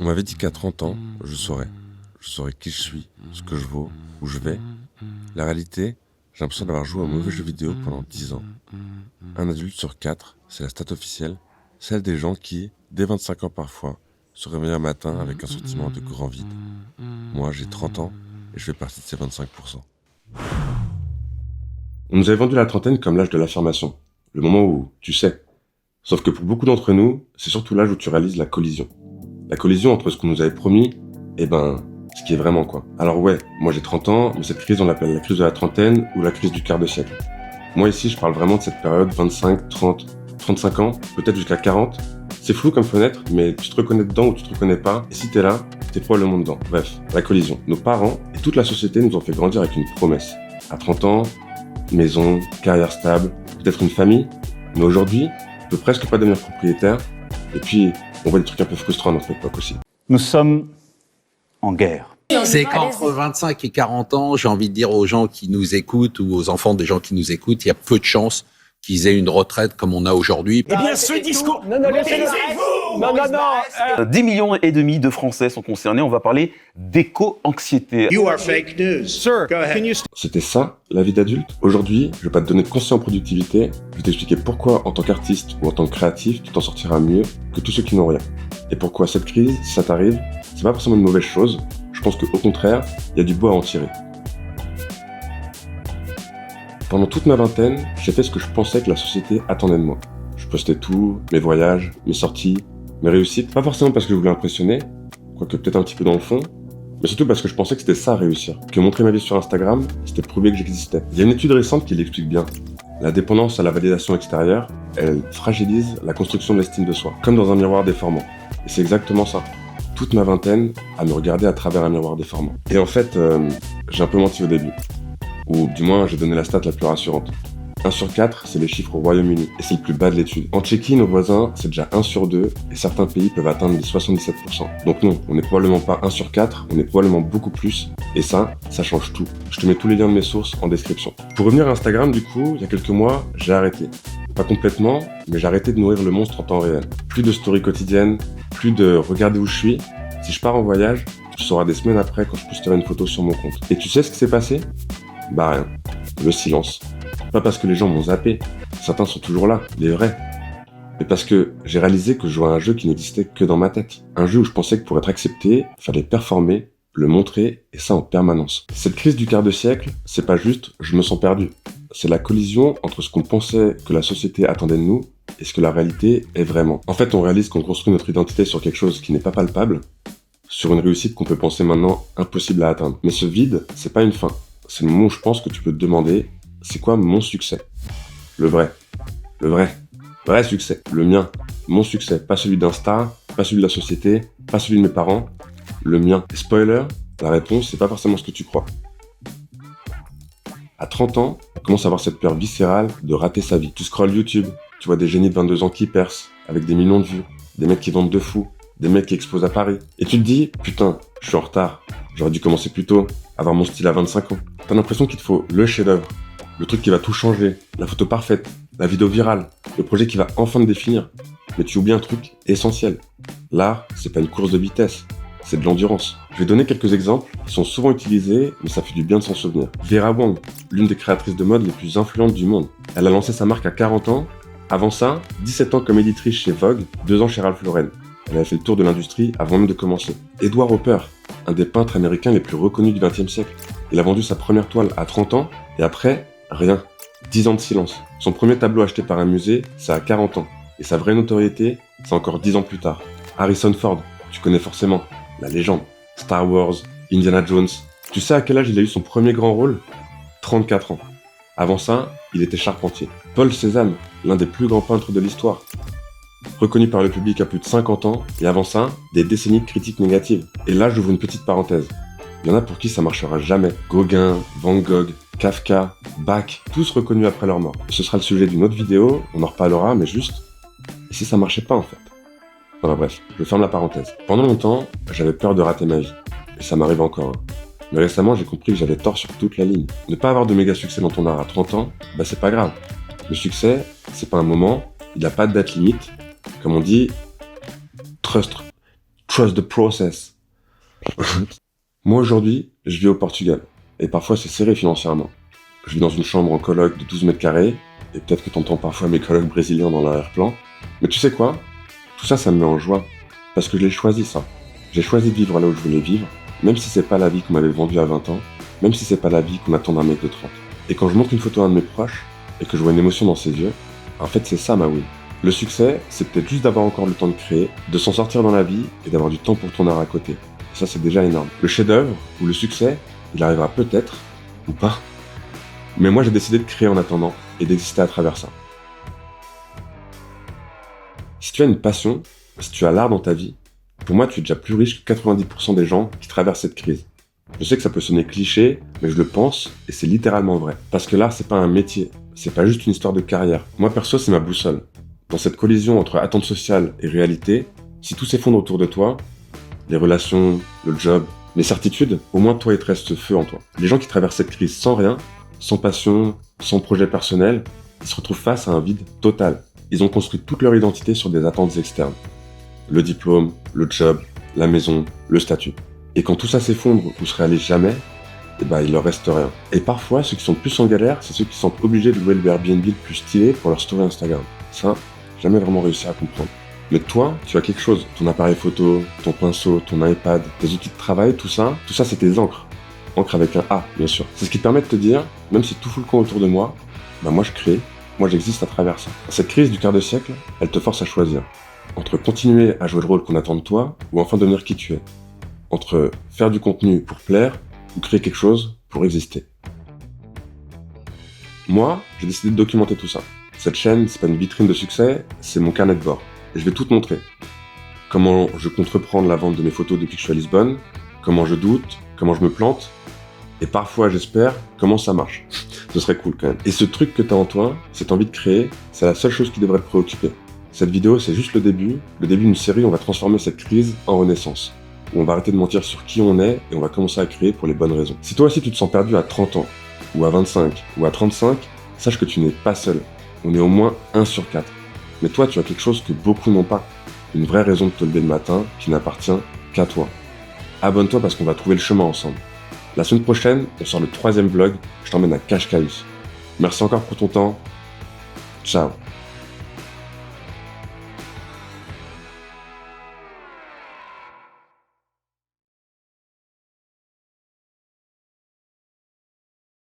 On m'avait dit qu'à 30 ans, je saurais. Je saurais qui je suis, ce que je vaux, où je vais. La réalité, j'ai l'impression d'avoir joué aux mauvais jeux vidéo pendant 10 ans. Un adulte sur 4, c'est la stat officielle, celle des gens qui, dès 25 ans parfois, se réveillent un matin avec un sentiment de grand vide. Moi, j'ai 30 ans et je fais partie de ces 25%. On nous avait vendu la trentaine comme l'âge de l'affirmation, le moment où tu sais. Sauf que pour beaucoup d'entre nous, c'est surtout l'âge où tu réalises la collision. La collision entre ce qu'on nous avait promis et ce qui est vraiment quoi. Alors ouais, moi j'ai 30 ans, mais cette crise on l'appelle la crise de la trentaine ou la crise du quart de siècle. Moi ici je parle vraiment de cette période 25, 30, 35 ans, peut-être jusqu'à 40. C'est flou comme fenêtre, mais tu te reconnais dedans ou tu te reconnais pas, et si t'es là, t'es probablement dedans. Bref, la collision. Nos parents et toute la société nous ont fait grandir avec une promesse. À 30 ans, maison, carrière stable, peut-être une famille, mais aujourd'hui, on peut presque pas devenir propriétaire, et puis on voit des trucs un peu frustrants à notre époque aussi. Nous sommes en guerre. C'est qu'entre 25 et 40 ans, j'ai envie de dire aux gens qui nous écoutent ou aux enfants des gens qui nous écoutent, il y a peu de chances qu'ils aient une retraite comme on a aujourd'hui. Eh bien, ce discours... Non, laissez-vous. Non. 10 millions et demi de Français sont concernés. On va parler d'éco-anxiété. You are fake news. Sir, Go ahead. C'était ça, la vie d'adulte. Aujourd'hui, je vais pas te donner de conseils en productivité, je vais t'expliquer pourquoi, en tant qu'artiste ou en tant que créatif, tu t'en sortiras mieux que tous ceux qui n'ont rien. Et pourquoi cette crise, si ça t'arrive, c'est pas forcément une mauvaise chose. Je pense qu'au contraire, il y a du beau à en tirer. Pendant toute ma vingtaine, j'ai fait ce que je pensais que la société attendait de moi. Je postais tout, mes voyages, mes sorties, mes réussites, pas forcément parce que je voulais impressionner, quoique peut-être un petit peu dans le fond, mais surtout parce que je pensais que c'était ça réussir, que montrer ma vie sur Instagram, c'était prouver que j'existais. Il y a une étude récente qui l'explique bien. La dépendance à la validation extérieure, elle fragilise la construction de l'estime de soi, comme dans un miroir déformant. Et c'est exactement ça. Toute ma vingtaine à me regarder à travers un miroir déformant. Et en fait, j'ai un peu menti au début. Ou du moins, j'ai donné la stat la plus rassurante. 1 sur 4, c'est les chiffres au Royaume-Uni, et c'est le plus bas de l'étude. En Tchéquie, nos voisins, c'est déjà 1 sur 2, et certains pays peuvent atteindre les 77%. Donc non, on n'est probablement pas 1 sur 4, on est probablement beaucoup plus, et ça change tout. Je te mets tous les liens de mes sources en description. Pour revenir à Instagram, du coup, il y a quelques mois, j'ai arrêté. Pas complètement, mais j'ai arrêté de nourrir le monstre en temps réel. Plus de stories quotidiennes, plus de regarder où je suis. Si je pars en voyage, tu sauras des semaines après quand je posterai une photo sur mon compte. Et tu sais ce qui s'est passé ? Bah rien. Le silence. Pas parce que les gens m'ont zappé. Certains sont toujours là, les vrais. Mais parce que j'ai réalisé que je jouais à un jeu qui n'existait que dans ma tête. Un jeu où je pensais que pour être accepté, fallait performer, le montrer, et ça en permanence. Cette crise du quart de siècle, c'est pas juste « je me sens perdu ». C'est la collision entre ce qu'on pensait que la société attendait de nous et ce que la réalité est vraiment. En fait, on réalise qu'on construit notre identité sur quelque chose qui n'est pas palpable, sur une réussite qu'on peut penser maintenant impossible à atteindre. Mais ce vide, c'est pas une fin. C'est le moment où je pense que tu peux te demander « c'est quoi mon succès ?» Le vrai succès, le mien, mon succès, pas celui d'un star, pas celui de la société, pas celui de mes parents, le mien. Et spoiler, la réponse, c'est pas forcément ce que tu crois. À 30 ans, on commence à avoir cette peur viscérale de rater sa vie. Tu scrolles YouTube, tu vois des génies de 22 ans qui percent, avec des millions de vues, des mecs qui vendent de fou, des mecs qui exposent à Paris. Et tu te dis, putain, je suis en retard, j'aurais dû commencer plus tôt, avoir mon style à 25 ans. T'as l'impression qu'il te faut le chef-d'œuvre, le truc qui va tout changer, la photo parfaite, la vidéo virale, le projet qui va enfin te définir. Mais tu oublies un truc essentiel. L'art, c'est pas une course de vitesse, c'est de l'endurance. Je vais donner quelques exemples qui sont souvent utilisés, mais ça fait du bien de s'en souvenir. Vera Wang, l'une des créatrices de mode les plus influentes du monde. Elle a lancé sa marque à 40 ans. Avant ça, 17 ans comme éditrice chez Vogue, 2 ans chez Ralph Lauren. Elle avait fait le tour de l'industrie avant même de commencer. Edward Hopper, un des peintres américains les plus reconnus du XXe siècle. Il a vendu sa première toile à 30 ans, et après, rien. 10 ans de silence. Son premier tableau acheté par un musée, c'est à 40 ans. Et sa vraie notoriété, c'est encore 10 ans plus tard. Harrison Ford, tu connais forcément, la légende. Star Wars, Indiana Jones. Tu sais à quel âge il a eu son premier grand rôle ? 34 ans. Avant ça, il était charpentier. Paul Cézanne, l'un des plus grands peintres de l'histoire. Reconnu par le public à plus de 50 ans, et avant ça, des décennies de critiques négatives. Et là, j'ouvre une petite parenthèse. Il y en a pour qui ça marchera jamais. Gauguin, Van Gogh, Kafka, Bach, tous reconnus après leur mort. Ce sera le sujet d'une autre vidéo, on en reparlera, mais juste, et si ça marchait pas en fait ? Enfin bref, je ferme la parenthèse. Pendant longtemps, j'avais peur de rater ma vie. Et ça m'arrive encore. Mais récemment, j'ai compris que j'avais tort sur toute la ligne. Ne pas avoir de méga succès dans ton art à 30 ans, bah c'est pas grave. Le succès, c'est pas un moment, il a pas de date limite. Comme on dit, trust Trust the process. Moi aujourd'hui, je vis au Portugal. Et parfois c'est serré financièrement. Je vis dans une chambre en coloc de 12 mètres carrés. Et peut-être que t'entends parfois mes colocs brésiliens dans l'arrière-plan. Mais tu sais quoi? Tout ça, ça me met en joie. Parce que je l'ai choisi ça. J'ai choisi de vivre là où je voulais vivre. Même si c'est pas la vie qu'on m'avait vendue à 20 ans. Même si c'est pas la vie qu'on attend d'un mec de 30. Et quand je montre une photo à un de mes proches, et que je vois une émotion dans ses yeux, en fait c'est ça ma win. Le succès, c'est peut-être juste d'avoir encore le temps de créer, de s'en sortir dans la vie, et d'avoir du temps pour ton art à côté. Et ça c'est déjà énorme. Le chef-d'œuvre, ou le succès, il arrivera peut-être, ou pas. Mais moi j'ai décidé de créer en attendant, et d'exister à travers ça. Si tu as une passion, si tu as l'art dans ta vie, pour moi tu es déjà plus riche que 90% des gens qui traversent cette crise. Je sais que ça peut sonner cliché, mais je le pense, et c'est littéralement vrai. Parce que l'art, c'est pas un métier, c'est pas juste une histoire de carrière. Moi perso, c'est ma boussole. Dans cette collision entre attente sociale et réalité, si tout s'effondre autour de toi, les relations, le job, les certitudes, au moins toi il te reste ce feu en toi. Les gens qui traversent cette crise sans rien, sans passion, sans projet personnel, ils se retrouvent face à un vide total. Ils ont construit toute leur identité sur des attentes externes. Le diplôme, le job, la maison, le statut. Et quand tout ça s'effondre ou se réalise jamais, il leur reste rien. Et parfois, ceux qui sont le plus en galère, c'est ceux qui sont obligés de louer le Airbnb le plus stylé pour leur story Instagram. Ça, jamais vraiment réussi à comprendre. Mais toi, tu as quelque chose. Ton appareil photo, ton pinceau, ton iPad, tes outils de travail, tout ça c'est tes encres. Encre avec un A, bien sûr. C'est ce qui te permet de te dire, même si tout fout le camp autour de moi, moi je crée, moi j'existe à travers ça. Cette crise du quart de siècle, elle te force à choisir. Entre continuer à jouer le rôle qu'on attend de toi, ou enfin devenir qui tu es. Entre faire du contenu pour plaire, ou créer quelque chose pour exister. Moi, j'ai décidé de documenter tout ça. Cette chaîne, c'est pas une vitrine de succès, c'est mon carnet de bord. Et je vais tout te montrer. Comment je compte reprendre la vente de mes photos depuis que je suis à Lisbonne, comment je doute, comment je me plante, et parfois, j'espère, comment ça marche. Ce serait cool quand même. Et ce truc que t'as en toi, cette envie de créer, c'est la seule chose qui devrait te préoccuper. Cette vidéo, c'est juste le début d'une série où on va transformer cette crise en renaissance. Où on va arrêter de mentir sur qui on est et on va commencer à créer pour les bonnes raisons. Si toi aussi tu te sens perdu à 30 ans, ou à 25, ou à 35, sache que tu n'es pas seul. On est au moins 1 sur 4. Mais toi, tu as quelque chose que beaucoup n'ont pas. Une vraie raison de te lever le matin qui n'appartient qu'à toi. Abonne-toi parce qu'on va trouver le chemin ensemble. La semaine prochaine, on sort le 3e vlog, je t'emmène à Cascais. Merci encore pour ton temps. Ciao.